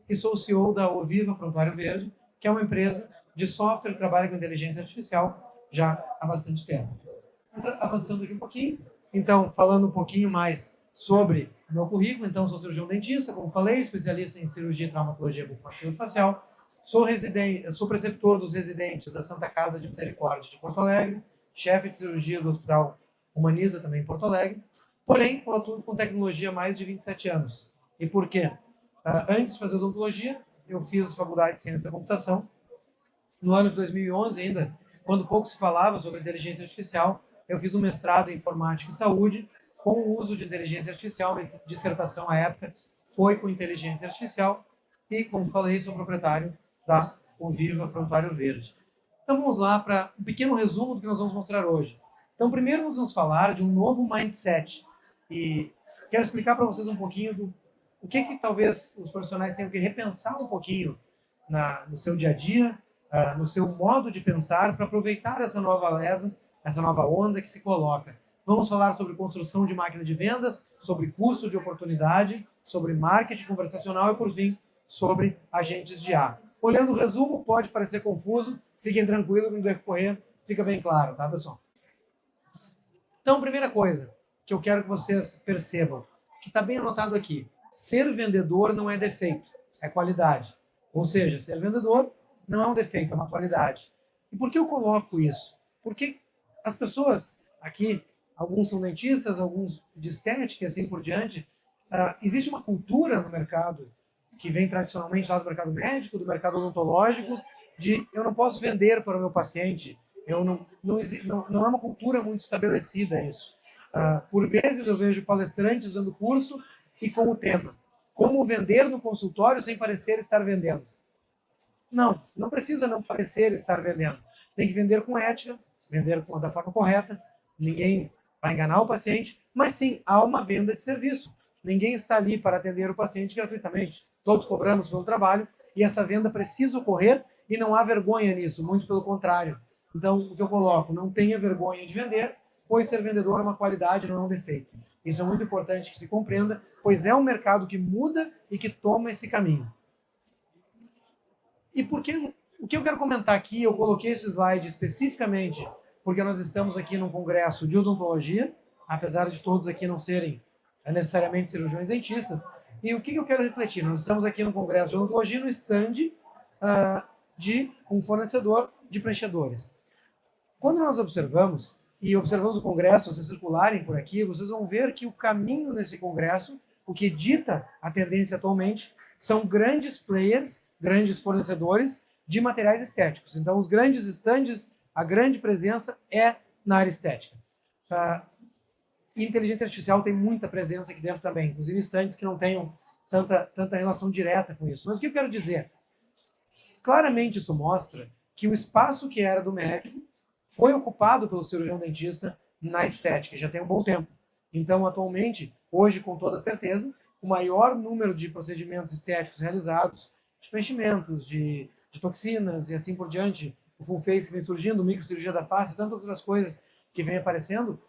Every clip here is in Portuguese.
e sou o CEO da Oviva Prontuário Verde, que é uma empresa de software que trabalha com inteligência artificial já há bastante tempo. Avançando aqui um pouquinho, então, falando um pouquinho mais sobre o meu currículo, então, sou cirurgião dentista, como falei, especialista em cirurgia e traumatologia bucomaxilofacial, sou preceptor dos residentes da Santa Casa de Misericórdia de Porto Alegre, chefe de cirurgia do Hospital Humaniza, também em Porto Alegre, porém, eu atuo com tecnologia há mais de 27 anos. E por quê? Antes de fazer odontologia, eu fiz faculdade de ciência da computação. No ano de 2011 ainda, quando pouco se falava sobre inteligência artificial, eu fiz um mestrado em informática e saúde com o uso de inteligência artificial. Minha dissertação à época foi com inteligência artificial e, como falei, sou proprietário da Oviva Prontuário Verde. Então vamos lá para um pequeno resumo do que nós vamos mostrar hoje. Então primeiro nós vamos falar de um novo mindset e quero explicar para vocês um pouquinho do o que talvez os profissionais tenham que repensar um pouquinho no seu dia a dia, no seu modo de pensar para aproveitar essa nova leva, essa nova onda que se coloca. Vamos falar sobre construção de máquina de vendas, sobre custo de oportunidade, sobre marketing conversacional e, por fim, sobre agentes de A. Olhando o resumo, pode parecer confuso, fiquem tranquilos, no decorrer fica bem claro, tá, pessoal? Então, primeira coisa que eu quero que vocês percebam, que está bem anotado aqui, ser vendedor não é defeito, é qualidade. Ou seja, ser vendedor não é um defeito, é uma qualidade. E por que eu coloco isso? Porque as pessoas aqui, alguns são dentistas, alguns de estética e assim por diante, existe uma cultura no mercado que vem tradicionalmente lá do mercado médico, do mercado odontológico, de eu não posso vender para o meu paciente, não é uma cultura muito estabelecida isso. Por vezes eu vejo palestrantes dando curso e com o tema, como vender no consultório sem parecer estar vendendo. Não precisa não parecer estar vendendo. Tem que vender com ética, vender da forma correta, ninguém vai enganar o paciente, mas sim, há uma venda de serviço. Ninguém está ali para atender o paciente gratuitamente. Todos cobramos pelo trabalho e essa venda precisa ocorrer e não há vergonha nisso, muito pelo contrário. Então, o que eu coloco, não tenha vergonha de vender, pois ser vendedor é uma qualidade, não é um defeito. Isso é muito importante que se compreenda, pois é um mercado que muda e que toma esse caminho. E o que eu quero comentar aqui, eu coloquei esse slide especificamente porque nós estamos aqui num congresso de odontologia, apesar de todos aqui não serem necessariamente cirurgiões dentistas. E o que eu quero refletir? Nós estamos aqui no congresso de odontologia, no stand de um fornecedor de preenchedores. Quando nós observamos o congresso, vocês circularem por aqui, vocês vão ver que o caminho nesse congresso, o que dita a tendência atualmente, são grandes players, grandes fornecedores de materiais estéticos. Então, os grandes stands, a grande presença é na área estética. E inteligência artificial tem muita presença aqui dentro também, inclusive stands que não tenham tanta relação direta com isso. Mas o que eu quero dizer? Claramente isso mostra que o espaço que era do médico foi ocupado pelo cirurgião dentista na estética, já tem um bom tempo. Então, atualmente, hoje, com toda certeza, o maior número de procedimentos estéticos realizados, de preenchimentos, de toxinas e assim por diante, o full face que vem surgindo, microcirurgia da face, tantas outras coisas que vem aparecendo,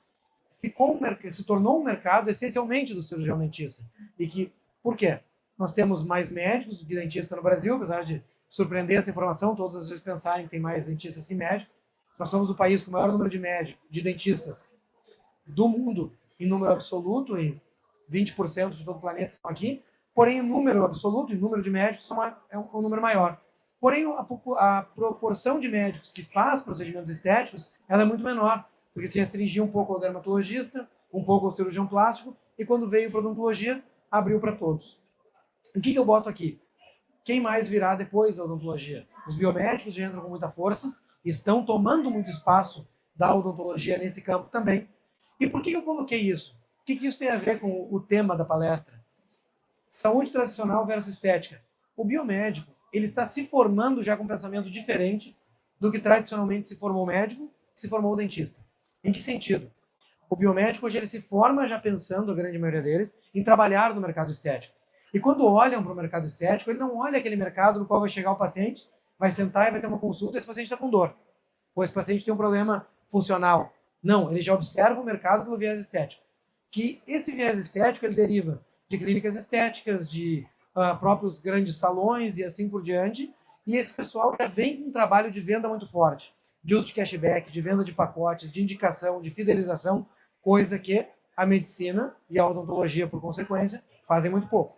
se tornou um mercado essencialmente do cirurgião dentista. Por quê? Nós temos mais médicos do que dentistas no Brasil, apesar de surpreender essa informação, todas as vezes pensarem que tem mais dentistas que médicos. Nós somos o país com o maior número de dentistas do mundo em número absoluto, e 20% de todo o planeta estão aqui, porém em número absoluto, em número de médicos, é um número maior. Porém, a proporção de médicos que faz procedimentos estéticos, ela é muito menor, porque se restringiu um pouco ao dermatologista, um pouco ao cirurgião plástico, e quando veio para a odontologia, abriu para todos. O que eu boto aqui? Quem mais virá depois da odontologia? Os biomédicos já entram com muita força, estão tomando muito espaço da odontologia nesse campo também. E por que eu coloquei isso? O que isso tem a ver com o tema da palestra? Saúde tradicional versus estética. O biomédico, ele está se formando já com um pensamento diferente do que tradicionalmente se formou o médico, se formou o dentista. Em que sentido? O biomédico hoje ele se forma já pensando, a grande maioria deles, em trabalhar no mercado estético. E quando olham para o mercado estético, ele não olha aquele mercado no qual vai chegar o paciente, vai sentar e vai ter uma consulta e esse paciente está com dor. Ou esse paciente tem um problema funcional. Não, ele já observa o mercado pelo viés estético. Que esse viés estético ele deriva de clínicas estéticas, de próprios grandes salões e assim por diante. E esse pessoal já vem com um trabalho de venda muito forte, de uso de cashback, de venda de pacotes, de indicação, de fidelização, coisa que a medicina e a odontologia, por consequência, fazem muito pouco.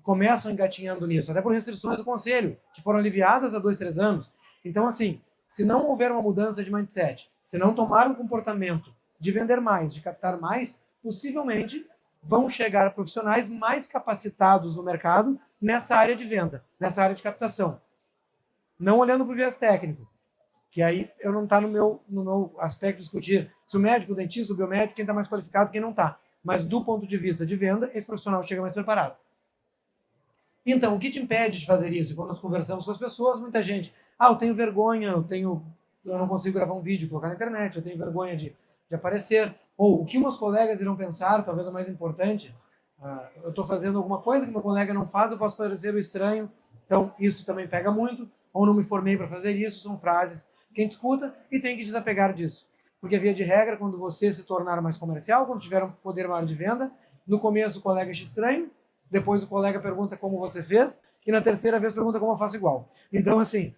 Começam engatinhando nisso, até por restrições do conselho, que foram aliviadas há 2, 3 anos. Então, assim, se não houver uma mudança de mindset, se não tomar um comportamento de vender mais, de captar mais, possivelmente vão chegar profissionais mais capacitados no mercado nessa área de venda, nessa área de captação. Não olhando para o viés técnico, que aí eu não está no meu aspecto de discutir se o médico, o dentista, o biomédico, quem está mais qualificado, quem não está. Mas do ponto de vista de venda, esse profissional chega mais preparado. Então, o que te impede de fazer isso? Quando nós conversamos com as pessoas, muita gente, eu tenho vergonha, eu não consigo gravar um vídeo, colocar na internet, eu tenho vergonha de aparecer. Ou o que meus colegas irão pensar, talvez o mais importante, eu estou fazendo alguma coisa que meu colega não faz, eu posso parecer o estranho, então isso também pega muito. Ou não me formei para fazer isso, são frases que a gente escuta e tem que desapegar disso. Porque, via de regra, quando você se tornar mais comercial, quando tiver um poder maior de venda, no começo o colega acha estranho, depois o colega pergunta como você fez, e na terceira vez pergunta como eu faço igual. Então, assim,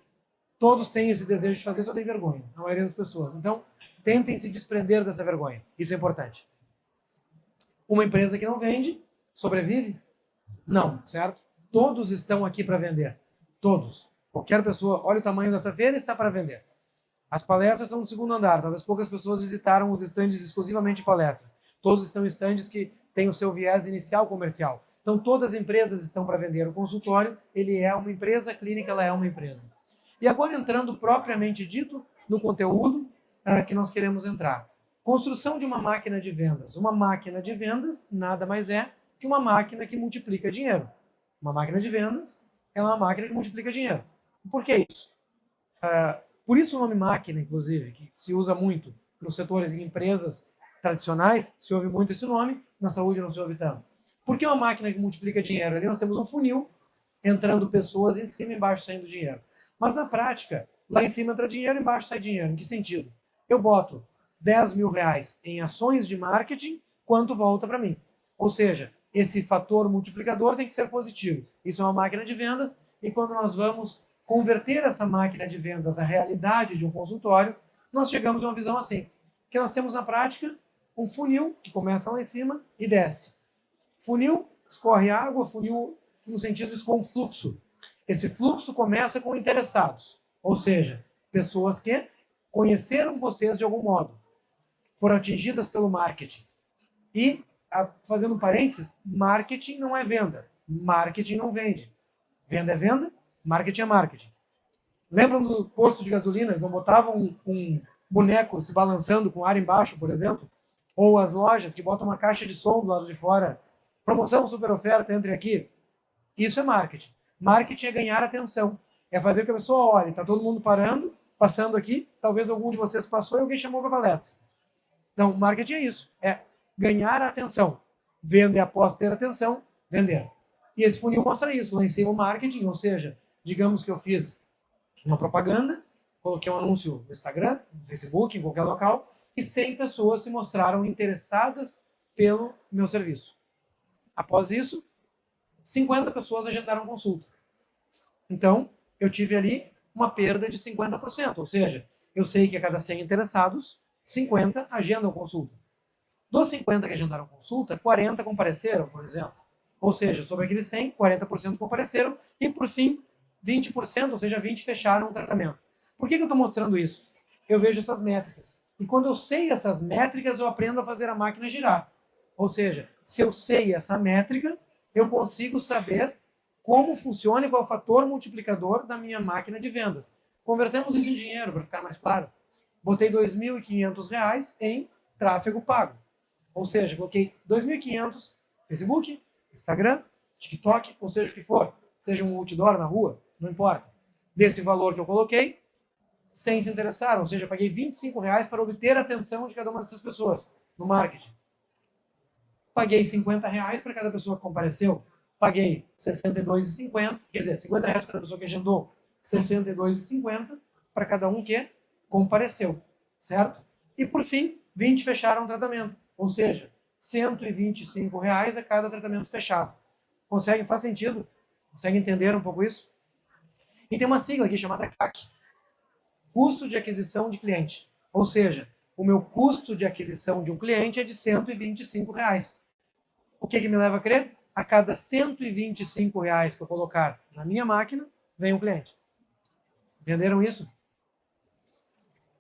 todos têm esse desejo de fazer, só tem vergonha, a maioria das pessoas. Então, tentem se desprender dessa vergonha. Isso é importante. Uma empresa que não vende, sobrevive? Não, certo? Todos estão aqui para vender. Todos. Qualquer pessoa, olha o tamanho dessa feira, está para vender. As palestras são no segundo andar. Talvez poucas pessoas visitaram os estandes exclusivamente de palestras. Todos estão em estandes que têm o seu viés inicial comercial. Então, todas as empresas estão para vender. O consultório, ele é uma empresa, a clínica, ela é uma empresa. E agora, entrando propriamente dito no conteúdo que nós queremos entrar. Construção de uma máquina de vendas. Uma máquina de vendas nada mais é que uma máquina que multiplica dinheiro. Uma máquina de vendas é uma máquina que multiplica dinheiro. Por que isso? Por isso o nome máquina, inclusive, que se usa muito nos setores e empresas tradicionais, se ouve muito esse nome, na saúde não se ouve tanto. Por que uma máquina que multiplica dinheiro? Ali nós temos um funil, entrando pessoas em cima e embaixo saindo dinheiro. Mas na prática, lá em cima entra dinheiro, embaixo sai dinheiro. Em que sentido? Eu boto 10 mil reais em ações de marketing, quanto volta para mim? Ou seja, esse fator multiplicador tem que ser positivo. Isso é uma máquina de vendas, e quando nós vamos converter essa máquina de vendas à realidade de um consultório, nós chegamos a uma visão assim, que nós temos na prática um funil que começa lá em cima e desce. Funil, escorre água, funil no sentido de escorre um fluxo. Esse fluxo começa com interessados, ou seja, pessoas que conheceram vocês de algum modo, foram atingidas pelo marketing. E, fazendo um parênteses, marketing não é venda, marketing não vende. Venda é venda, marketing é marketing. Lembram do posto de gasolina? Eles não botavam um boneco se balançando com ar embaixo, por exemplo? Ou as lojas que botam uma caixa de som do lado de fora. Promoção, super oferta, entre aqui. Isso é marketing. Marketing é ganhar atenção. É fazer com que a pessoa olhe. Está todo mundo parando, passando aqui. Talvez algum de vocês passou e alguém chamou para a palestra. Então, marketing é isso. É ganhar a atenção. Venda é após ter atenção, vender. E esse funil mostra isso. Lá em cima o marketing, ou seja, digamos que eu fiz uma propaganda, coloquei um anúncio no Instagram, no Facebook, em qualquer local, e 100 pessoas se mostraram interessadas pelo meu serviço. Após isso, 50 pessoas agendaram consulta. Então, eu tive ali uma perda de 50%, ou seja, eu sei que a cada 100 interessados, 50 agendam consulta. Dos 50 que agendaram consulta, 40 compareceram, por exemplo. Ou seja, sobre aqueles 100, 40% compareceram e, por fim, 20%, ou seja, 20 fecharam o tratamento. Por que eu estou mostrando isso? Eu vejo essas métricas. E quando eu sei essas métricas, eu aprendo a fazer a máquina girar. Ou seja, se eu sei essa métrica, eu consigo saber como funciona e qual é o fator multiplicador da minha máquina de vendas. Convertemos isso em dinheiro, para ficar mais claro. Botei R$ 2.500 em tráfego pago. Ou seja, coloquei 2.500 Facebook, Instagram, TikTok, ou seja o que for. Seja um outdoor na rua, não importa. Desse valor que eu coloquei, 100 se interessaram, ou seja, paguei R$ 25 para obter a atenção de cada uma dessas pessoas no marketing. Paguei R$ 50 para cada pessoa que compareceu, paguei R$ 62,50, quer dizer, R$ 50 para cada pessoa que agendou, R$ 62,50 para cada um que compareceu, certo? E por fim, 20 fecharam o tratamento, ou seja, R$ 125 a cada tratamento fechado. Consegue? Faz sentido? Consegue entender um pouco isso? E tem uma sigla aqui chamada CAC, custo de aquisição de cliente. Ou seja, o meu custo de aquisição de um cliente é de R$125. O que me leva a crer? A cada R$125 que eu colocar na minha máquina, vem um cliente. Entenderam isso?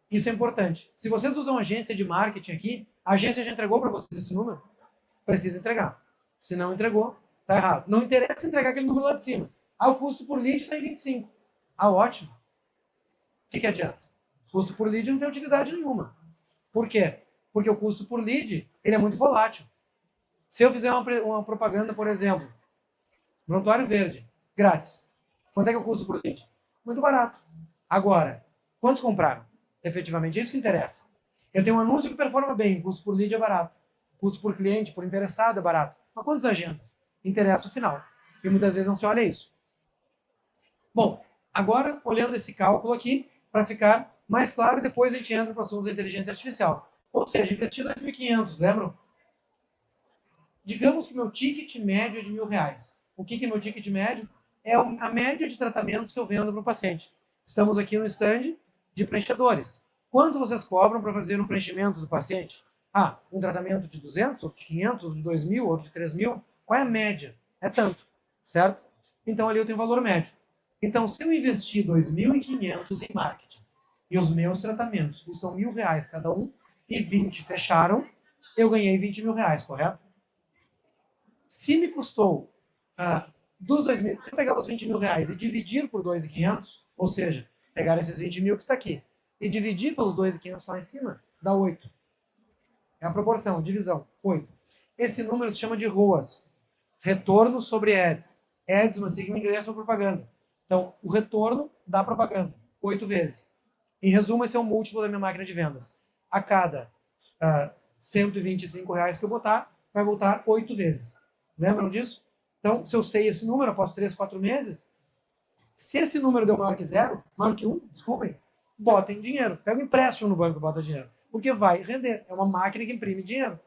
Isso é importante. Se vocês usam agência de marketing aqui, a agência já entregou para vocês esse número? Precisa entregar. Se não entregou, está errado. Não interessa entregar aquele número lá de cima. O custo por lead está em 25. Ótimo. O que adianta? O custo por lead não tem utilidade nenhuma. Por quê? Porque o custo por lead ele é muito volátil. Se eu fizer uma propaganda, por exemplo, Prontuário Verde, grátis, quanto é que é o custo por lead? Muito barato. Agora, quantos compraram? Efetivamente, é isso que interessa. Eu tenho um anúncio que performa bem, o custo por lead é barato. O custo por cliente, por interessado é barato. Mas quantos agenda? Interessa o final. E muitas vezes não se olha isso. Bom, agora, olhando esse cálculo aqui, para ficar mais claro, depois a gente entra para o assunto da inteligência artificial. Ou seja, investir R$2.500, lembram? Digamos que meu ticket médio é de R$1.000. O que é meu ticket médio? É a média de tratamentos que eu vendo para o paciente. Estamos aqui no stand de preenchedores. Quanto vocês cobram para fazer um preenchimento do paciente? Um tratamento de 200, outro de 500, outro de 2.000, outro de 3.000. Qual é a média? É tanto, certo? Então ali eu tenho valor médio. Então se eu investir 2.500 em marketing e os meus tratamentos custam R$1.000 cada um e 20 fecharam, eu ganhei R$20.000, correto? Se me custou dos 2.000, se eu pegar os R$20.000 e dividir por 2.500, ou seja, pegar esses 20.000 que está aqui e dividir pelos 2.500 lá em cima, dá 8. É a proporção, divisão, 8. Esse número se chama de ROAS, retorno sobre ads. Ads, uma sigla em inglês para propaganda. Então, o retorno da propaganda, 8 vezes. Em resumo, esse é o múltiplo da minha máquina de vendas. A cada R$125 que eu botar, vai voltar 8 vezes. Lembram disso? Então, se eu sei esse número após 3, 4 meses, se esse número deu maior que 0, maior que 1, desculpem, botem dinheiro. Pega um empréstimo no banco e bota dinheiro. Porque vai render. É uma máquina que imprime dinheiro.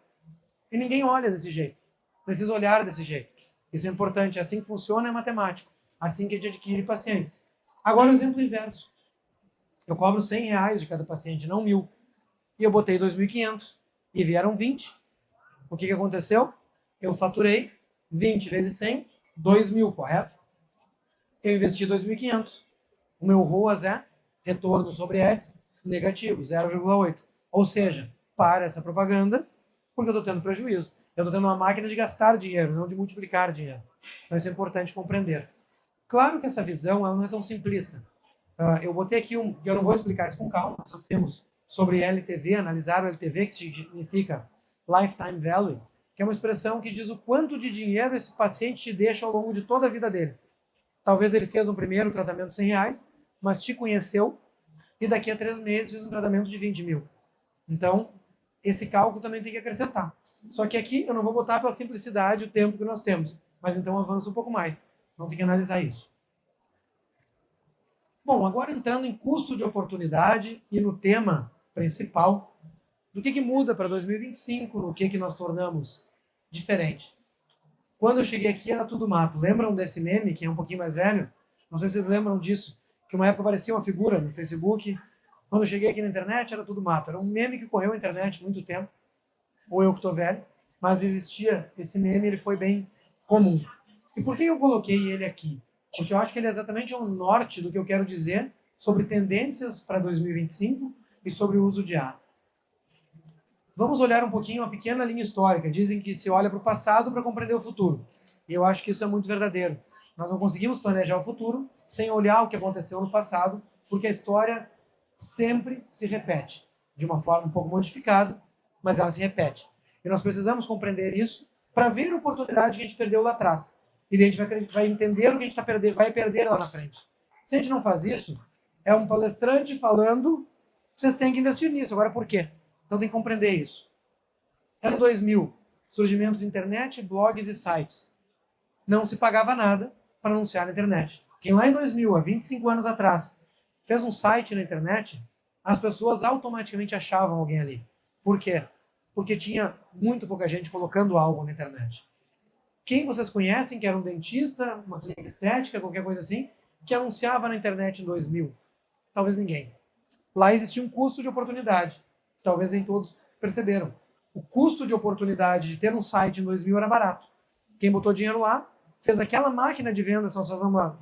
E ninguém olha desse jeito. Precisa olhar desse jeito. Isso é importante. É assim que funciona, é matemático. Assim que a gente adquire pacientes. Agora o exemplo inverso. Eu cobro R$100 de cada paciente, não 1.000. E eu botei 2.500. E vieram 20. O que aconteceu? Eu faturei 20 vezes 100, 2.000, correto? Eu investi 2.500. O meu ROAS é retorno sobre ads negativo, 0,8. Ou seja, para essa propaganda, porque eu estou tendo prejuízo. Eu estou tendo uma máquina de gastar dinheiro, não de multiplicar dinheiro. Então isso é importante compreender. Claro que essa visão ela não é tão simplista. Eu botei aqui eu não vou explicar isso com calma, nós temos sobre LTV, analisar o LTV, que significa Lifetime Value, que é uma expressão que diz o quanto de dinheiro esse paciente te deixa ao longo de toda a vida dele. Talvez ele fez um primeiro tratamento de R$100, mas te conheceu e daqui a 3 meses fez um tratamento de 20.000. Então, esse cálculo também tem que acrescentar. Só que aqui eu não vou botar pela simplicidade o tempo que nós temos, mas então avança um pouco mais. Então tem que analisar isso. Bom, agora entrando em custo de oportunidade e no tema principal, do que muda para 2025, no que nós tornamos diferente. Quando eu cheguei aqui era tudo mato. Lembram desse meme, que é um pouquinho mais velho? Não sei se vocês lembram disso, que uma época aparecia uma figura no Facebook. Quando eu cheguei aqui na internet era tudo mato. Era um meme que correu na internet há muito tempo, ou eu que estou velho, mas existia esse meme, ele foi bem comum. E por que eu coloquei ele aqui? Porque eu acho que ele é exatamente o norte do que eu quero dizer sobre tendências para 2025 e sobre o uso de IA. Vamos olhar um pouquinho uma pequena linha histórica. Dizem que se olha para o passado para compreender o futuro. E eu acho que isso é muito verdadeiro. Nós não conseguimos planejar o futuro sem olhar o que aconteceu no passado, porque a história sempre se repete, de uma forma um pouco modificada, mas ela se repete. E nós precisamos compreender isso para ver a oportunidade que a gente perdeu lá atrás. E a gente vai entender o que a gente vai perder lá na frente. Se a gente não faz isso, é um palestrante falando, vocês têm que investir nisso. Agora, por quê? Então tem que compreender isso. Ano 2000, surgimento de internet, blogs e sites. Não se pagava nada para anunciar na internet. Quem lá em 2000, há 25 anos atrás, fez um site na internet, as pessoas automaticamente achavam alguém ali. Por quê? Porque tinha muito pouca gente colocando algo na internet. Quem vocês conhecem que era um dentista, uma clínica estética, qualquer coisa assim, que anunciava na internet em 2000? Talvez ninguém. Lá existia um custo de oportunidade. Talvez nem todos perceberam. O custo de oportunidade de ter um site em 2000 era barato. Quem botou dinheiro lá fez aquela máquina de vendas que nós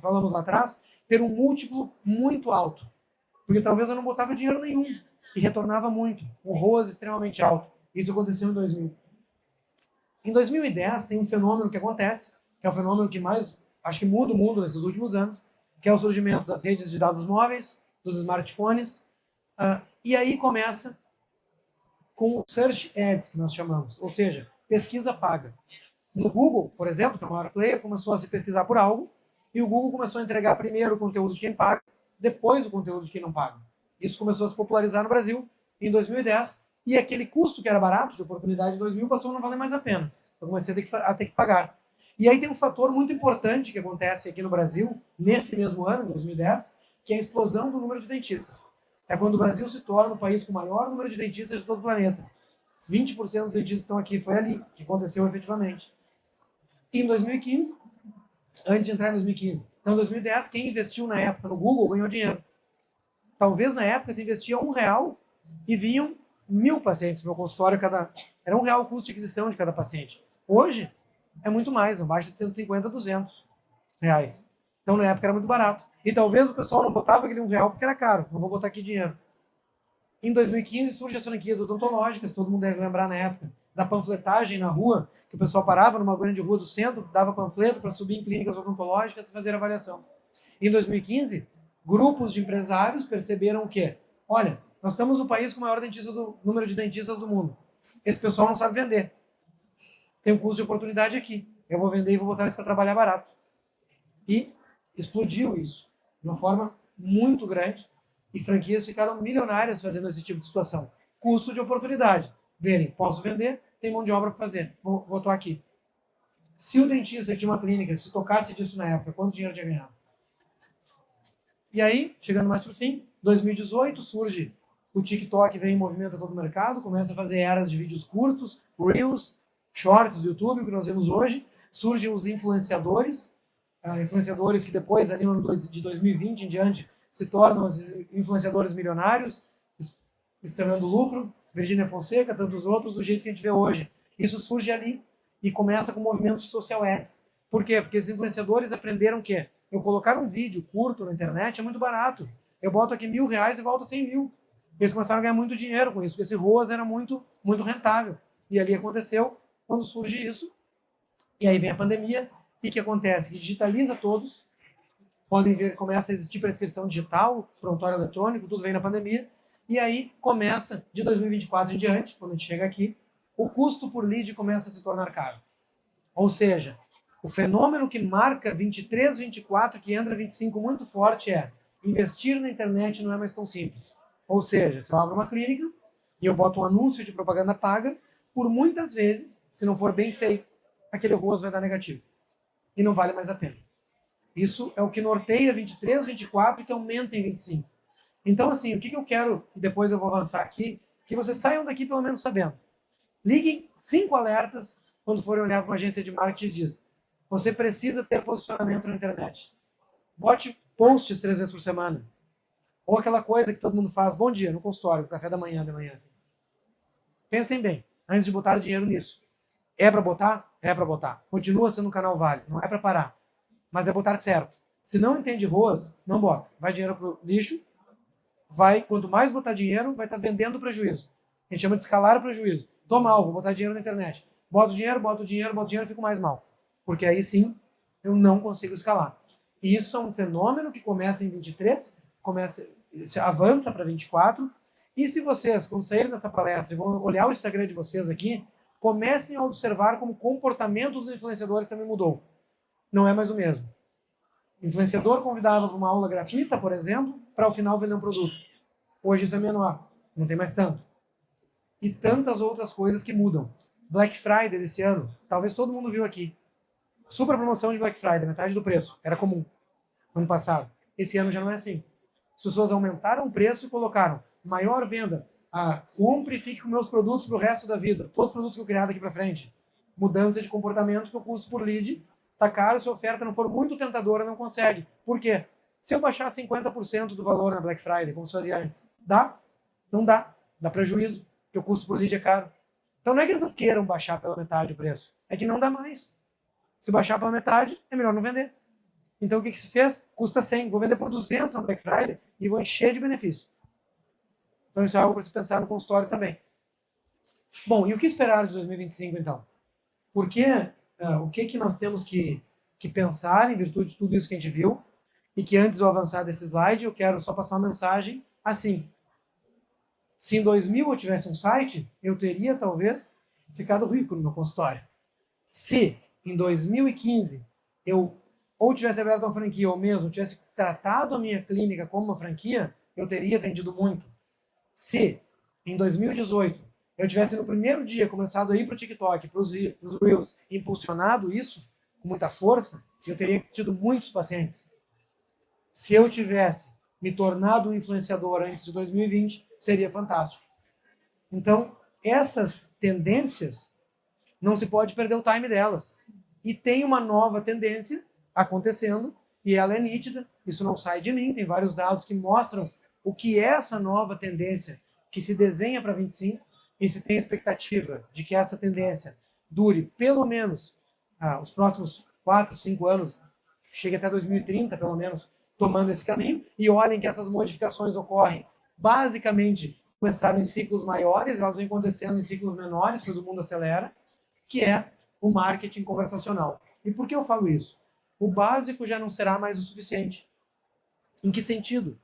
falamos lá atrás ter um múltiplo muito alto. Porque talvez eu não botava dinheiro nenhum e retornava muito. Um ROAS extremamente alto. Isso aconteceu em 2000. Em 2010 tem um fenômeno que acontece, que é o fenômeno que mais, acho que muda o mundo nesses últimos anos, que é o surgimento das redes de dados móveis, dos smartphones, e aí começa com o Search Ads, que nós chamamos, ou seja, pesquisa paga. No Google, por exemplo, que é o maior player, começou a se pesquisar por algo, e o Google começou a entregar primeiro o conteúdo de quem paga, depois o conteúdo de quem não paga. Isso começou a se popularizar no Brasil em 2010, e aquele custo que era barato, de oportunidade de 2000, passou a não valer mais a pena. Eu comecei a ter que pagar. E aí tem um fator muito importante que acontece aqui no Brasil, nesse mesmo ano, 2010, que é a explosão do número de dentistas. É quando o Brasil se torna o país com o maior número de dentistas de todo o planeta. 20% dos dentistas estão aqui, foi ali que aconteceu efetivamente. E em 2015, antes de entrar em 2015, então em 2010, quem investiu na época no Google ganhou dinheiro. Talvez na época se investia R$1 e vinham 1.000 pacientes no meu consultório, era R$1 o custo de aquisição de cada paciente. Hoje é muito mais, abaixo de 150 a R$200. Então na época era muito barato. E talvez o pessoal não botava aquele R$1 porque era caro, não vou botar aqui dinheiro. Em 2015 surgem as franquias odontológicas, todo mundo deve lembrar na época, da panfletagem na rua, que o pessoal parava numa grande rua do centro, dava panfleto para subir em clínicas odontológicas e fazer avaliação. Em 2015, grupos de empresários perceberam o quê? Olha, nós estamos no país com o maior número de dentistas do mundo. Esse pessoal não sabe vender. Tem um custo de oportunidade aqui. Eu vou vender e vou botar eles para trabalhar barato. E explodiu isso de uma forma muito grande e franquias ficaram milionárias fazendo esse tipo de situação. Custo de oportunidade. Verem, posso vender, tem mão de obra para fazer. Vou atuar aqui. Se o dentista que tinha uma clínica se tocasse disso na época, quanto dinheiro tinha ganhado? E aí, chegando mais para o fim, 2018 surge o TikTok, vem em movimento a todo o mercado, começa a fazer eras de vídeos curtos, Reels, Shorts do YouTube, o que nós vemos hoje. Surgem os influenciadores, influenciadores que depois, ali no ano de 2020 em diante, se tornam os influenciadores milionários, extremando lucro, Virgínia Fonseca, tantos outros, do jeito que a gente vê hoje. Isso surge ali e começa com movimentos de social ads. Por quê? Porque esses influenciadores aprenderam que eu colocar um vídeo curto na internet é muito barato. Eu boto aqui R$1.000 e volta 100.000. Eles começaram a ganhar muito dinheiro com isso, porque esse ROAS era muito, muito rentável. E ali aconteceu quando surge isso. E aí vem a pandemia. E o que acontece? Que digitaliza todos. Podem ver, começa a existir prescrição digital, prontuário eletrônico, tudo vem na pandemia. E aí começa, de 2024 em diante, quando a gente chega aqui, o custo por lead começa a se tornar caro. Ou seja, o fenômeno que marca 23, 24, que entra 25 muito forte é investir na internet não é mais tão simples. Ou seja, se eu abro uma clínica e eu boto um anúncio de propaganda paga, por muitas vezes, se não for bem feito, aquele ROAS vai dar negativo. E não vale mais a pena. Isso é o que norteia 23, 24 e que aumenta em 25. Então, assim, o que eu quero, e depois eu vou avançar aqui, que vocês saiam daqui pelo menos sabendo. Liguem 5 alertas quando forem olhar para uma agência de marketing e diz: você precisa ter posicionamento na internet. Bote posts 3 vezes por semana. Ou aquela coisa que todo mundo faz, bom dia, no consultório, café da manhã, de manhã. Assim. Pensem bem, antes de botar dinheiro nisso. É para botar? É para botar. Continua sendo um canal válido, não é para parar. Mas é botar certo. Se não entende ROAS, não bota. Vai dinheiro pro lixo, quanto mais botar dinheiro, vai estar vendendo prejuízo. A gente chama de escalar o prejuízo. Tô mal, vou botar dinheiro na internet. Boto dinheiro, fico mais mal. Porque aí sim, eu não consigo escalar. E isso é um fenômeno que começa em 23, avança para 24. E se vocês, quando saírem dessa palestra e vão olhar o Instagram de vocês aqui, comecem a observar como o comportamento dos influenciadores também mudou. Não é mais o mesmo. O influenciador convidava para uma aula gratuita, por exemplo, para ao final vender um produto. Hoje isso é menor, não tem mais tanto. E tantas outras coisas que mudam. Black Friday desse ano, talvez todo mundo viu aqui. Super promoção de Black Friday, metade do preço. Era comum ano passado. Esse ano já não é assim. As pessoas aumentaram o preço e colocaram maior venda. Compre e fique com meus produtos para o resto da vida. Todos os produtos que eu criar daqui para frente. mudança de comportamento que o custo por lead está caro, se a oferta não for muito tentadora, não consegue. Por quê? Se eu baixar 50% do valor na Black Friday, como se fazia antes, dá? Não dá. Dá prejuízo, porque o custo por lead é caro. Então não é que eles não queiram baixar pela metade o preço, é que não dá mais. Se baixar pela metade, é melhor não vender. Então o que se fez? Custa 100, vou vender por 200 na Black Friday e vou encher de benefício. Então isso é algo para se pensar no consultório também. Bom, e o que esperar de 2025 então? Porque o que nós temos que pensar em virtude de tudo isso que a gente viu, e que antes de eu avançar desse slide, eu quero só passar uma mensagem assim. Se em 2000 eu tivesse um site, eu teria talvez ficado rico no meu consultório. Se em 2015 eu ou tivesse aberto uma franquia ou mesmo tivesse tratado a minha clínica como uma franquia, eu teria vendido muito. Se em 2018 eu tivesse no primeiro dia começado a ir para o TikTok, para os Reels, impulsionado isso com muita força, eu teria tido muitos pacientes. Se eu tivesse me tornado um influenciador antes de 2020, seria fantástico. Então, essas tendências, não se pode perder o time delas. E tem uma nova tendência acontecendo, e ela é nítida, isso não sai de mim, tem vários dados que mostram o que é essa nova tendência que se desenha para 25, e se tem a expectativa de que essa tendência dure pelo menos os próximos 4, 5 anos, chegue até 2030 pelo menos, tomando esse caminho, e olhem que essas modificações ocorrem basicamente, começaram em ciclos maiores, elas vêm acontecendo em ciclos menores, pois o mundo acelera, que é o marketing conversacional. E por que eu falo isso? O básico já não será mais o suficiente. Em que sentido?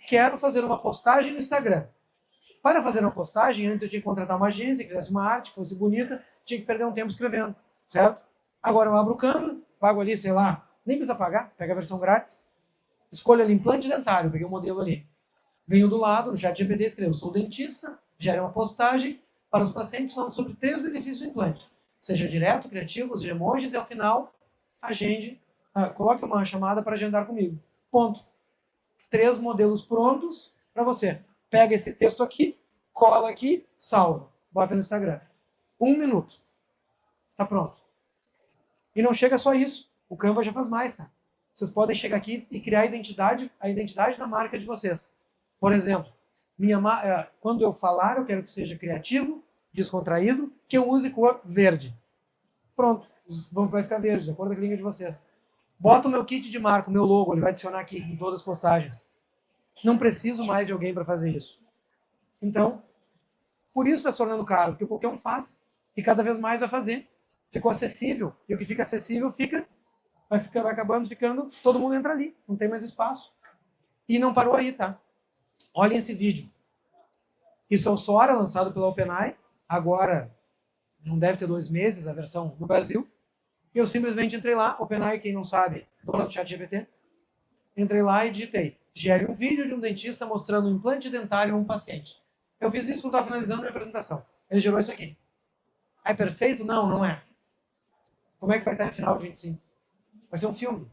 Quero fazer uma postagem no Instagram. Para fazer uma postagem, antes eu tinha que contratar uma agência que fizesse uma arte, que fosse bonita, tinha que perder um tempo escrevendo, certo? Agora eu abro o Canva, pago ali, sei lá, nem precisa pagar, pega a versão grátis, escolho ali implante dentário, peguei um modelo ali. Venho do lado, no ChatGPT, escrevo, sou dentista, gera uma postagem para os pacientes falando sobre 3 benefícios do implante. Seja direto, criativo, seja emojis, e ao final, agende, coloque uma chamada para agendar comigo. Ponto. 3 modelos prontos para você. Pega esse texto aqui, cola aqui, salva. Bota no Instagram. 1 minuto. Tá pronto. E não chega só isso. O Canva já faz mais, tá? Vocês podem chegar aqui e criar a identidade da marca de vocês. Por exemplo, quando eu falar, eu quero que seja criativo, descontraído, que eu use cor verde. Pronto, vai ficar verde, de acordo com a clínica de vocês. Bota o meu kit de marca, o meu logo, ele vai adicionar aqui em todas as postagens. Não preciso mais de alguém para fazer isso. Então, por isso está se tornando caro, porque qualquer um faz e cada vez mais vai fazer. Ficou acessível, e o que fica acessível vai acabando ficando, todo mundo entra ali, não tem mais espaço. E não parou aí, tá? Olhem esse vídeo. Isso é o Sora, lançado pela OpenAI. Agora, não deve ter 2 meses a versão no Brasil. E eu simplesmente entrei lá, OpenAI, quem não sabe, dona do ChatGPT. Entrei lá e digitei, gere um vídeo de um dentista mostrando um implante dentário a um paciente. Eu fiz isso quando estava finalizando a minha apresentação. Ele gerou isso aqui. É perfeito? Não, não é. Como é que vai estar no final de 25? Vai ser um filme.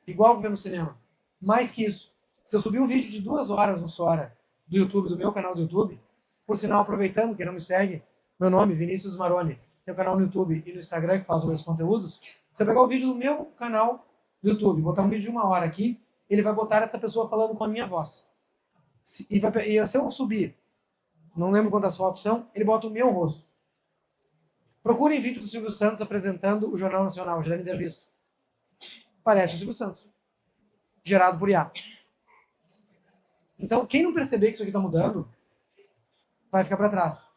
Igual que vê no cinema. Mais que isso. Se eu subir um vídeo de 2 horas no Sora do YouTube, do meu canal do YouTube, por sinal, aproveitando, quem não me segue, meu nome, Vinícius Maroni, tem um canal no YouTube e no Instagram que faço meus conteúdos, você pegar o vídeo do meu canal do YouTube, botar um vídeo de 1 hora aqui, ele vai botar essa pessoa falando com a minha voz. E se eu subir, não lembro quantas fotos são, ele bota o meu rosto. Procurem vídeo do Silvio Santos apresentando o Jornal Nacional, já devem ter visto. Parece o Silvio Santos. Gerado por IA. Então, quem não perceber que isso aqui está mudando, vai ficar para trás.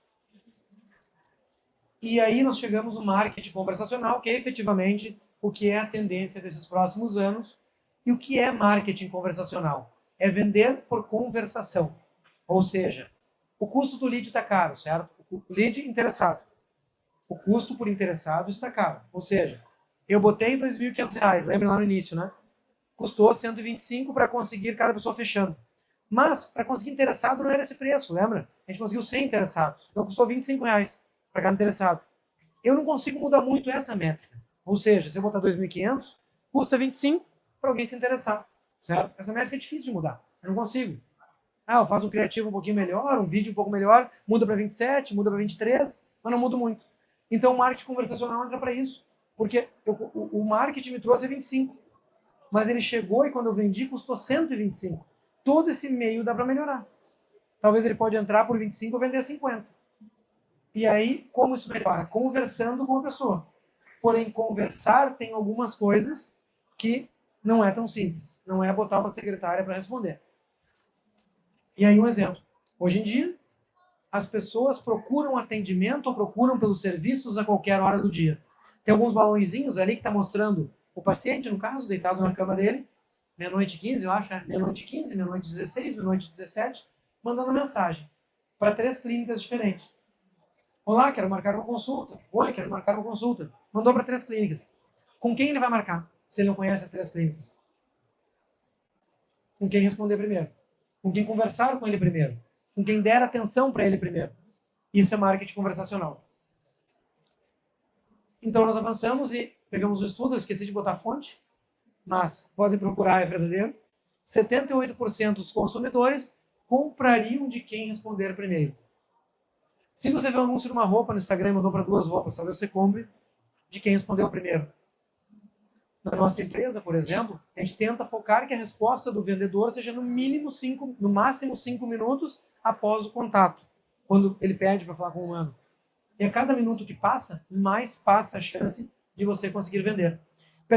E aí nós chegamos no marketing conversacional, que é efetivamente o que é a tendência desses próximos anos. E o que é marketing conversacional? É vender por conversação. Ou seja, o custo do lead está caro, certo? O lead interessado. O custo por interessado está caro. Ou seja, eu botei R$ 2.500, lembra lá no início, né? Custou 125 para conseguir cada pessoa fechando. Mas, para conseguir interessado, não era esse preço, lembra? A gente conseguiu 100 interessados. Então, custou R$ 25 para cada interessado. Eu não consigo mudar muito essa métrica. Ou seja, se eu botar 2.500, custa 25 para alguém se interessar. Certo? Essa métrica é difícil de mudar. Eu não consigo. Eu faço um criativo um pouquinho melhor, um vídeo um pouco melhor, muda para 27, muda para 23, mas não mudo muito. Então, o marketing conversacional entra para isso. Porque o marketing me trouxe 25, mas ele chegou e quando eu vendi custou 125. Todo esse meio dá para melhorar. Talvez ele pode entrar por 25 ou vender 50. E aí, como isso melhora? Conversando com a pessoa. Porém, conversar tem algumas coisas que não é tão simples. Não é botar uma secretária para responder. E aí, um exemplo. Hoje em dia, as pessoas procuram atendimento ou procuram pelos serviços a qualquer hora do dia. Tem alguns balãozinhos ali que está mostrando o paciente, no caso, deitado na cama dele, meia-noite 15, eu acho, meia-noite 15, meia-noite 16, meia-noite 17, mandando mensagem para 3 clínicas diferentes. Olá, quero marcar uma consulta. Oi, quero marcar uma consulta. Mandou para 3 clínicas. Com quem ele vai marcar, se ele não conhece as 3 clínicas? Com quem responder primeiro. Com quem conversar com ele primeiro. Com quem der atenção para ele primeiro. Isso é marketing conversacional. Então, nós avançamos e pegamos o estudo, eu esqueci de botar a fonte, mas podem procurar, é verdadeiro. 78% dos consumidores comprariam de quem responder primeiro. Se você vê um anúncio de uma roupa no Instagram e mandou para 2 roupas, talvez você compre de quem respondeu primeiro. Na nossa empresa, por exemplo, a gente tenta focar que a resposta do vendedor seja no máximo 5 minutos após o contato, quando ele pede para falar com o humano. E a cada minuto que passa, mais passa a chance de você conseguir vender.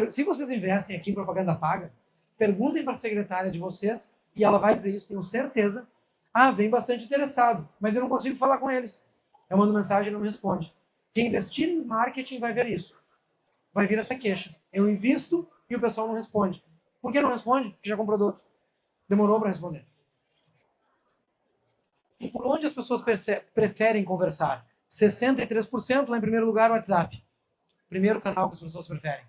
Se vocês investem aqui em propaganda paga, perguntem para a secretária de vocês, e ela vai dizer isso, tenho certeza. Ah, vem bastante interessado, mas eu não consigo falar com eles. Eu mando mensagem e não me responde. Quem investir em marketing vai ver isso. Vai vir essa queixa. Eu invisto e o pessoal não responde. Por que não responde? Porque já comprou do outro. Demorou para responder. E por onde as pessoas preferem conversar? 63% lá em primeiro lugar o WhatsApp. Primeiro canal que as pessoas preferem.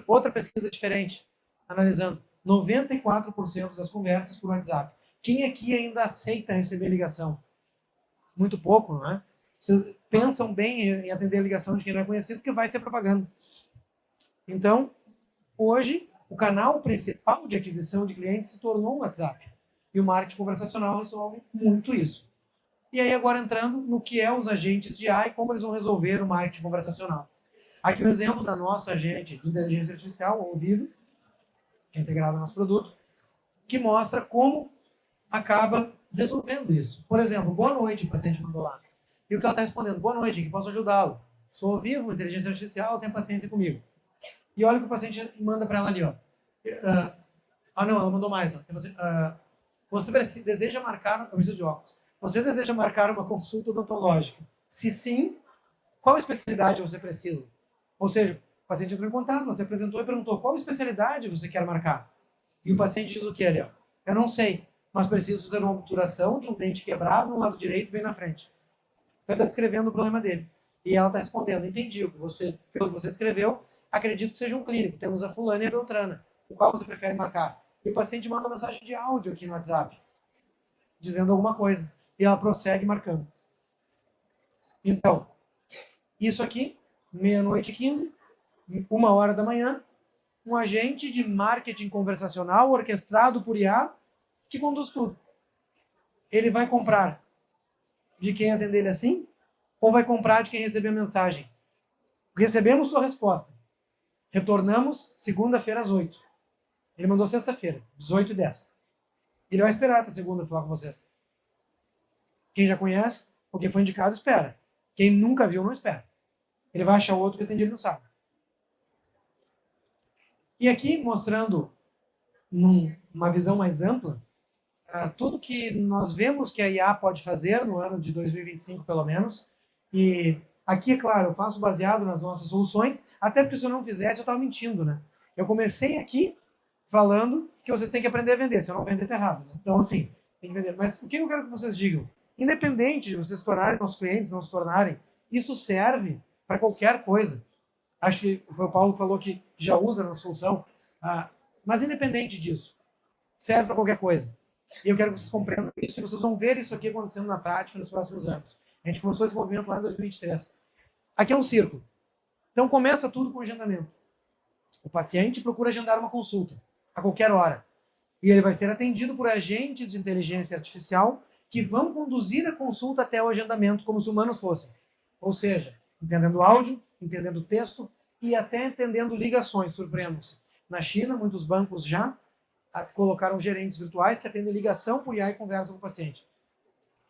Outra pesquisa diferente, analisando. 94% das conversas por WhatsApp. Quem aqui ainda aceita receber ligação? Muito pouco, não é? Vocês pensam bem em atender a ligação de quem não é conhecido, porque vai ser propaganda. Então, hoje, o canal principal de aquisição de clientes se tornou o WhatsApp. E o marketing conversacional resolve muito isso. E aí, agora entrando no que é os agentes de AI e como eles vão resolver o marketing conversacional. Aqui um exemplo da nossa agente de inteligência artificial, o Vivo, que é integrado no nosso produto, que mostra como acaba resolvendo isso. Por exemplo, boa noite, o paciente mandou lá. E o que ela está respondendo? Boa noite, que posso ajudá-lo? Sou Vivo, inteligência artificial, tenha paciência comigo. E olha o que o paciente manda para ela ali, ó. Não, ela mandou mais. Ó. Você deseja marcar... Eu preciso de óculos. Você deseja marcar uma consulta odontológica? Se sim, qual especialidade você precisa? Ou seja, o paciente entrou em contato, você apresentou e perguntou qual especialidade você quer marcar. E o paciente diz o que ali, ó? Eu não sei, mas preciso fazer uma obturação de um dente quebrado no lado direito bem na frente. Então, ele está descrevendo o problema dele. E ela está respondendo, entendi, pelo que você escreveu, acredito que seja um clínico, temos a fulana e a beltrana. O qual você prefere marcar? E o paciente manda uma mensagem de áudio aqui no WhatsApp, dizendo alguma coisa. E ela prossegue marcando. Então, isso aqui, meia-noite 15, 1h da manhã, um agente de marketing conversacional orquestrado por IA que conduz tudo. Ele vai comprar de quem atender ele assim? Ou vai comprar de quem receber a mensagem? Recebemos sua resposta. Retornamos segunda-feira às 8. Ele mandou sexta-feira, 18h10. Ele vai esperar até segunda falar com vocês. Quem já conhece, ou quem foi indicado, espera. Quem nunca viu, não espera. Ele vai achar outro que atende ele no sábado. E aqui, mostrando numa visão mais ampla, tudo que nós vemos que a IA pode fazer no ano de 2025, pelo menos. E aqui, é claro, eu faço baseado nas nossas soluções, até porque se eu não fizesse, eu estava mentindo, né? Eu comecei aqui falando que vocês têm que aprender a vender, se eu não vender, tá errado. Né? Então, assim, tem que vender. Mas o que eu quero que vocês digam? Independente de vocês se tornarem nossos clientes, não se tornarem, isso serve para qualquer coisa. Acho que foi o Paulo que falou que já usa na solução. Mas independente disso, serve para qualquer coisa. E eu quero que vocês compreendam isso e vocês vão ver isso aqui acontecendo na prática nos próximos anos. A gente começou esse movimento lá em 2023. Aqui é um círculo. Então começa tudo com agendamento. O paciente procura agendar uma consulta a qualquer hora. E ele vai ser atendido por agentes de inteligência artificial que vão conduzir a consulta até o agendamento como se humanos fossem. Ou seja, entendendo áudio, entendendo texto e até entendendo ligações, surpreendam-se. Na China, muitos bancos já colocaram gerentes virtuais que atendem ligação por IA e conversam com o paciente.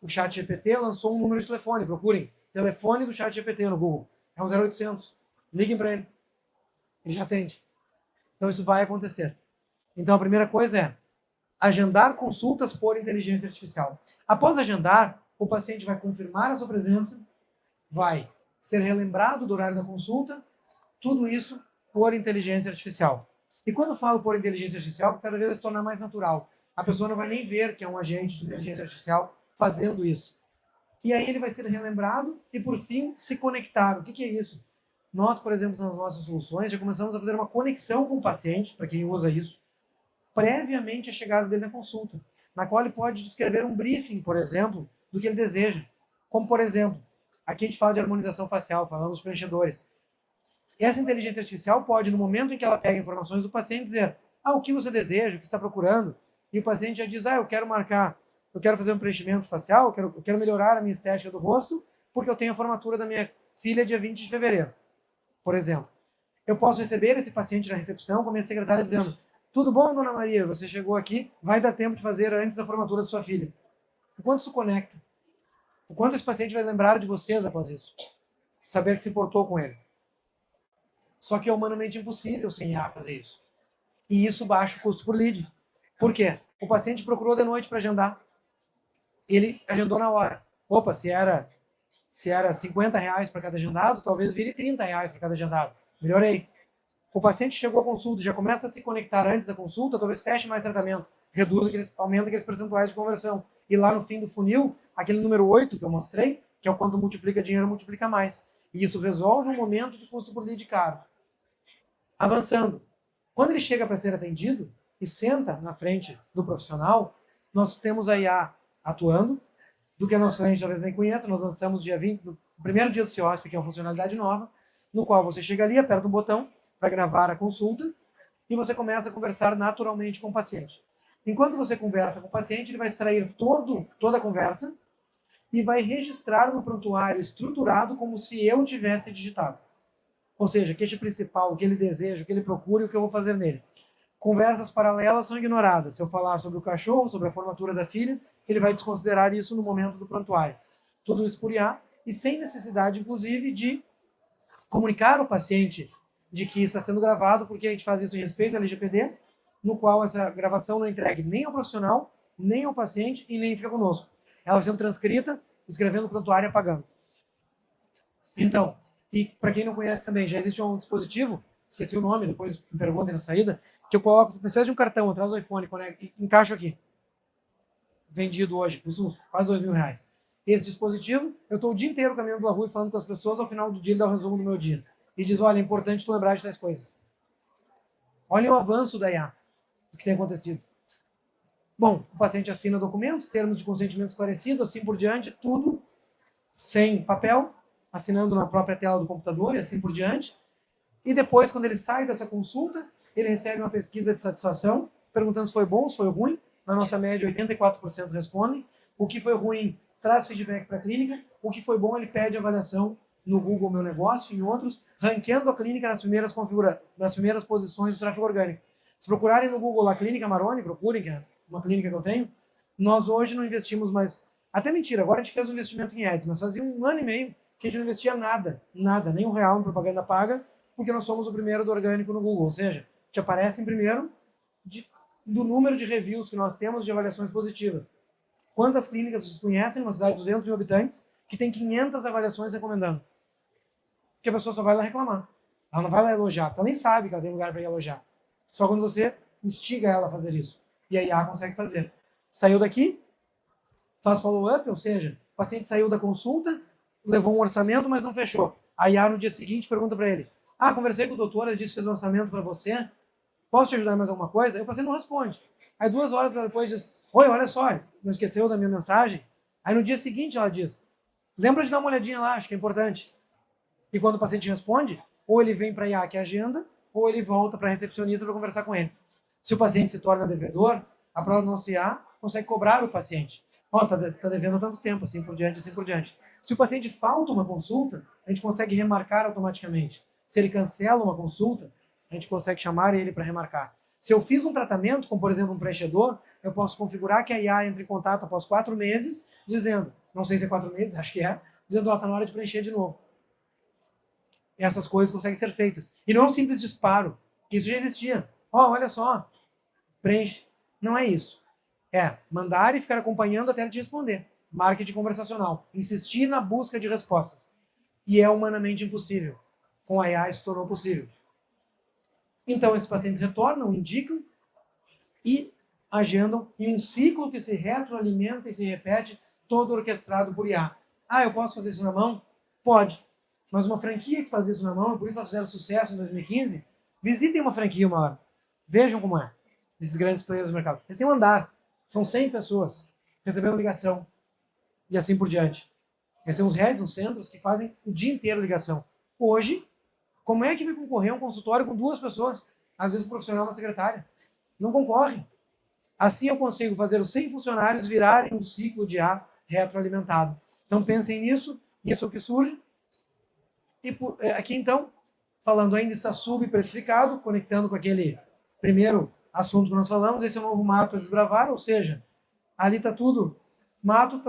O ChatGPT lançou um número de telefone, procurem. Telefone do ChatGPT no Google. É um 0800. Liguem para ele. Ele já atende. Então isso vai acontecer. Então a primeira coisa é agendar consultas por inteligência artificial. Após agendar, o paciente vai confirmar a sua presença, vai ser relembrado do horário da consulta, tudo isso por inteligência artificial. E quando falo por inteligência artificial, cada vez vai se tornar mais natural. A pessoa não vai nem ver que é um agente de inteligência artificial fazendo isso. E aí ele vai ser relembrado e, por fim, se conectar. O que é isso? Nós, por exemplo, nas nossas soluções, já começamos a fazer uma conexão com o paciente, para quem usa isso, previamente à chegada dele na consulta, na qual ele pode descrever um briefing, por exemplo, do que ele deseja. Como, por exemplo, aqui a gente fala de harmonização facial, falamos dos preenchedores. Essa inteligência artificial pode, no momento em que ela pega informações do paciente, dizer o que você deseja, o que está procurando, e o paciente já diz, eu quero marcar, eu quero fazer um preenchimento facial, eu quero melhorar a minha estética do rosto, porque eu tenho a formatura da minha filha dia 20 de fevereiro, por exemplo. Eu posso receber esse paciente na recepção com a minha secretária dizendo, tudo bom, dona Maria, você chegou aqui, vai dar tempo de fazer antes da formatura da sua filha. O quanto isso conecta? O quanto esse paciente vai lembrar de vocês após isso? Saber que se importou com ele. Só que é humanamente impossível sem IA fazer isso. E isso baixa o custo por lead. Por quê? O paciente procurou de noite para agendar. Ele agendou na hora. Opa, se era R$ 50 para cada agendado, talvez vire R$ 30 para cada agendado. Melhorei. O paciente chegou à consulta, já começa a se conectar antes da consulta, talvez feche mais tratamento, aumenta aqueles percentuais de conversão. E lá no fim do funil, aquele número 8 que eu mostrei, que é o quanto multiplica dinheiro, multiplica mais. E isso resolve um momento de custo por lead caro. Avançando. Quando ele chega para ser atendido e senta na frente do profissional, nós temos a IA atuando, do que a nosso cliente talvez nem conheça. Nós lançamos dia 20, no primeiro dia do CIOSP, que é uma funcionalidade nova, no qual você chega ali, aperta um botão para gravar a consulta e você começa a conversar naturalmente com o paciente. Enquanto você conversa com o paciente, ele vai extrair toda a conversa e vai registrar no prontuário estruturado como se eu tivesse digitado. Ou seja, queixa principal, o que ele deseja, o que ele procura e o que eu vou fazer nele. Conversas paralelas são ignoradas. Se eu falar sobre o cachorro, sobre a formatura da filha, ele vai desconsiderar isso no momento do prontuário. Tudo isso por IA e sem necessidade, inclusive, de comunicar ao paciente de que está sendo gravado, porque a gente faz isso em respeito à LGPD, no qual essa gravação não é entregue nem ao profissional, nem ao paciente e nem fica conosco. Ela vai sendo transcrita, escrevendo o prontuário e apagando. Então, e para quem não conhece também, já existe um dispositivo, esqueci o nome, depois me perguntem na saída, que eu coloco uma espécie de um cartão atrás do iPhone, e encaixo aqui. Vendido hoje, custa quase R$2.000. Esse dispositivo, eu estou o dia inteiro caminhando pela rua e falando com as pessoas, ao final do dia ele dá o resumo do meu dia. E diz, olha, é importante tu lembrar de tais coisas. Olha o avanço da IA, o que tem acontecido. Bom, o paciente assina documentos, termos de consentimento esclarecido, assim por diante, tudo sem papel, assinando na própria tela do computador e assim por diante. E depois, quando ele sai dessa consulta, ele recebe uma pesquisa de satisfação, perguntando se foi bom, se foi ruim. Na nossa média, 84% respondem. O que foi ruim traz feedback para a clínica. O que foi bom, ele pede avaliação no Google Meu Negócio e em outros, ranqueando a clínica nas primeiras posições do tráfego orgânico. Se procurarem no Google a Clínica Maroni, procurem, que é uma clínica que eu tenho, nós hoje não investimos mais... Até mentira, agora a gente fez um investimento em ads. Nós fazia 1 ano e meio que a gente não investia nada, nem R$1 em propaganda paga, porque nós somos o primeiro do orgânico no Google. Ou seja, te aparece em primeiro do número de reviews que nós temos de avaliações positivas. Quantas clínicas vocês conhecem, numa cidade de 200 mil habitantes, que tem 500 avaliações recomendando? Porque a pessoa só vai lá reclamar. Ela não vai lá elogiar, porque ela nem sabe que ela tem lugar para ir elogiar. Só quando você instiga ela a fazer isso. E a IA consegue fazer. Saiu daqui, faz follow-up, ou seja, o paciente saiu da consulta, levou um orçamento, mas não fechou. A IA no dia seguinte pergunta para ele, conversei com o doutor, ele disse que fez um orçamento para você, posso te ajudar em mais alguma coisa? Aí o paciente não responde. Aí 2 horas depois diz, oi, olha só, não esqueceu da minha mensagem? Aí no dia seguinte ela diz, lembra de dar uma olhadinha lá, acho que é importante. E quando o paciente responde, ou ele vem para a IA que agenda, ou ele volta para a recepcionista para conversar com ele. Se o paciente se torna devedor, a própria nossa IA consegue cobrar o paciente. Tá devendo tanto tempo, assim por diante, assim por diante. Se o paciente falta uma consulta, a gente consegue remarcar automaticamente. Se ele cancela uma consulta, a gente consegue chamar ele para remarcar. Se eu fiz um tratamento, como por exemplo um preenchedor, eu posso configurar que a IA entre em contato após 4 meses, dizendo, não sei se é 4 meses, acho que é, dizendo, ó, tá na hora de preencher de novo. E essas coisas conseguem ser feitas. E não é um simples disparo, que isso já existia. Ó, olha só, preenche. Não é isso. É mandar e ficar acompanhando até ele te responder. Marketing conversacional. Insistir na busca de respostas. E é humanamente impossível. Com a IA isso se tornou possível. Então, esses pacientes retornam, indicam e agendam em um ciclo que se retroalimenta e se repete, todo orquestrado por IA. Ah, eu posso fazer isso na mão? Pode. Mas uma franquia que faz isso na mão, e por isso elas fizeram sucesso em 2015, visitem uma franquia uma hora. Vejam como é. Esses grandes players do mercado. Eles têm um andar. São 100 pessoas recebendo ligação. E assim por diante. Esses são os heads, os centros, que fazem o dia inteiro ligação. Hoje, como é que vai concorrer um consultório com 2 pessoas? Às vezes o profissional é uma secretária. Não concorre. Assim eu consigo fazer os 100 funcionários virarem um ciclo de A retroalimentado. Então pensem nisso, isso é o que surge. E aqui então, falando ainda está subprecificado, conectando com aquele primeiro assunto que nós falamos, esse é o novo mato a desbravar, ou seja, ali está tudo mato,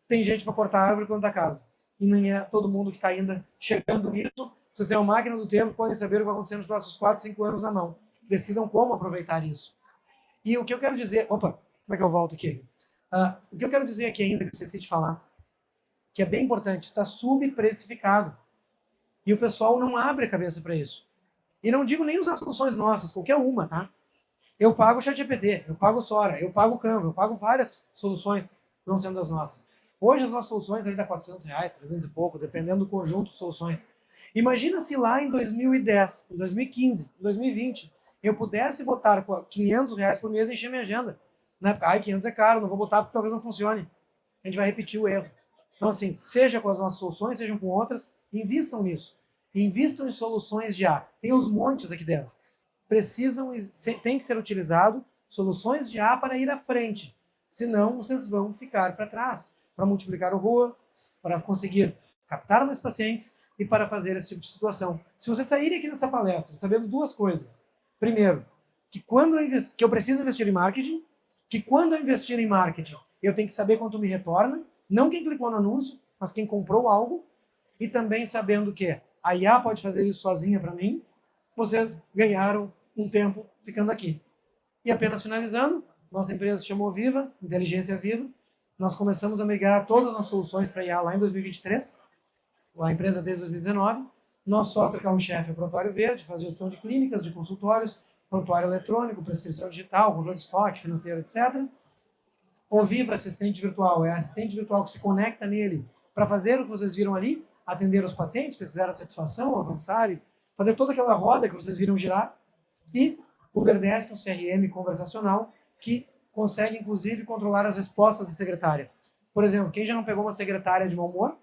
tem gente para cortar a árvore quando da casa. E não é todo mundo que está ainda chegando nisso. Vocês têm uma máquina do tempo, podem saber o que vai acontecer nos próximos 4, 5 anos na mão. Decidam como aproveitar isso. E o que eu quero dizer... Opa, como é que eu volto aqui? O que eu quero dizer aqui ainda, que eu esqueci de falar, que é bem importante, está subprecificado. E o pessoal não abre a cabeça para isso. E não digo nem usar soluções nossas, qualquer uma, tá? Eu pago o ChatGPT, eu pago o Sora, eu pago o Canva, eu pago várias soluções, não sendo das nossas. Hoje as nossas soluções ainda R$400, 300 e pouco, dependendo do conjunto de soluções. Imagina se lá em 2010, em 2015, em 2020, eu pudesse botar R$500 por mês e encher minha agenda. Na época, 500 é caro, não vou botar porque talvez não funcione. A gente vai repetir o erro. Então assim, seja com as nossas soluções, sejam com outras, invistam nisso. Invistam em soluções de A. Tem os montes aqui dentro. Tem que ser utilizado soluções de A para ir à frente. Senão, vocês vão ficar para trás. Para multiplicar o ROAS, para conseguir captar mais pacientes e para fazer esse tipo de situação. Se vocês saírem aqui nessa palestra sabendo 2 coisas. Primeiro, que eu preciso investir em marketing, que quando eu investir em marketing, eu tenho que saber quanto me retorna, não quem clicou no anúncio, mas quem comprou algo, e também sabendo que a IA pode fazer isso sozinha para mim, vocês ganharam um tempo ficando aqui. E apenas finalizando, nossa empresa se chamou Viva, Inteligência Viva. Nós começamos a migrar todas as soluções para IA lá em 2023, a empresa desde 2019. Nosso software carro-chefe é o Prontuário Verde, faz gestão de clínicas, de consultórios, prontuário eletrônico, prescrição digital, controle de estoque, financeiro, etc. O Viva Assistente Virtual é a assistente virtual que se conecta nele para fazer o que vocês viram ali, atender os pacientes, precisar de satisfação, avançar e fazer toda aquela roda que vocês viram girar. E o Verdesk, um CRM conversacional, que consegue, inclusive, controlar as respostas da secretária. Por exemplo, quem já não pegou uma secretária de mau humor,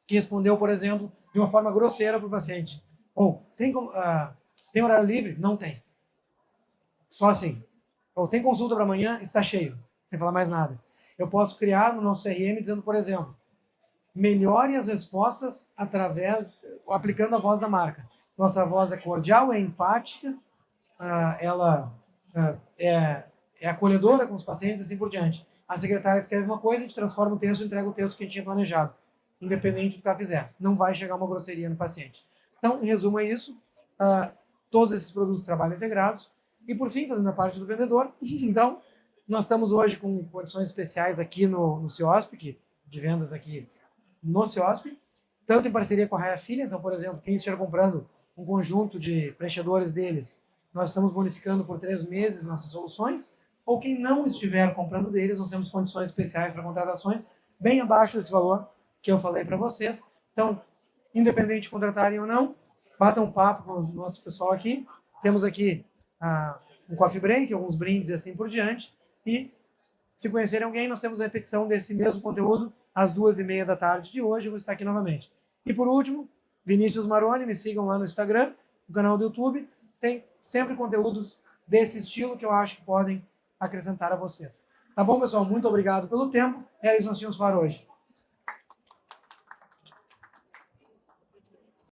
que respondeu, por exemplo, de uma forma grosseira para o paciente? Ou, tem horário livre? Não tem. Só assim. Ou, tem consulta para amanhã? Está cheio. Sem falar mais nada. Eu posso criar no nosso CRM dizendo, por exemplo, melhore as respostas aplicando a voz da marca. Nossa voz é cordial, é empática, ela é acolhedora com os pacientes e assim por diante. A secretária escreve uma coisa, a gente transforma o texto e entrega o texto que a gente tinha planejado, independente do que ela fizer. Não vai chegar uma grosseria no paciente. Então, em resumo, é isso. Todos esses produtos trabalham integrados. E, por fim, fazendo a parte do vendedor, então, nós estamos hoje com condições especiais aqui no CIOSP, de vendas aqui no CIOSP, tanto em parceria com a Raia Filha. Então, por exemplo, quem estiver comprando um conjunto de preenchedores deles, nós estamos bonificando por 3 meses nossas soluções, ou quem não estiver comprando deles, nós temos condições especiais para contratações bem abaixo desse valor que eu falei para vocês. Então, independente de contratarem ou não, batam um papo com o nosso pessoal aqui. Temos aqui um coffee break, alguns brindes e assim por diante. E se conhecerem alguém, nós temos a repetição desse mesmo conteúdo às 2h30 da tarde de hoje. Eu vou estar aqui novamente. E por último, Vinícius Maroni, me sigam lá no Instagram, no canal do YouTube. Tem sempre conteúdos desse estilo que eu acho que podem acrescentar a vocês. Tá bom, pessoal? Muito obrigado pelo tempo. Era isso que nós tínhamos para hoje.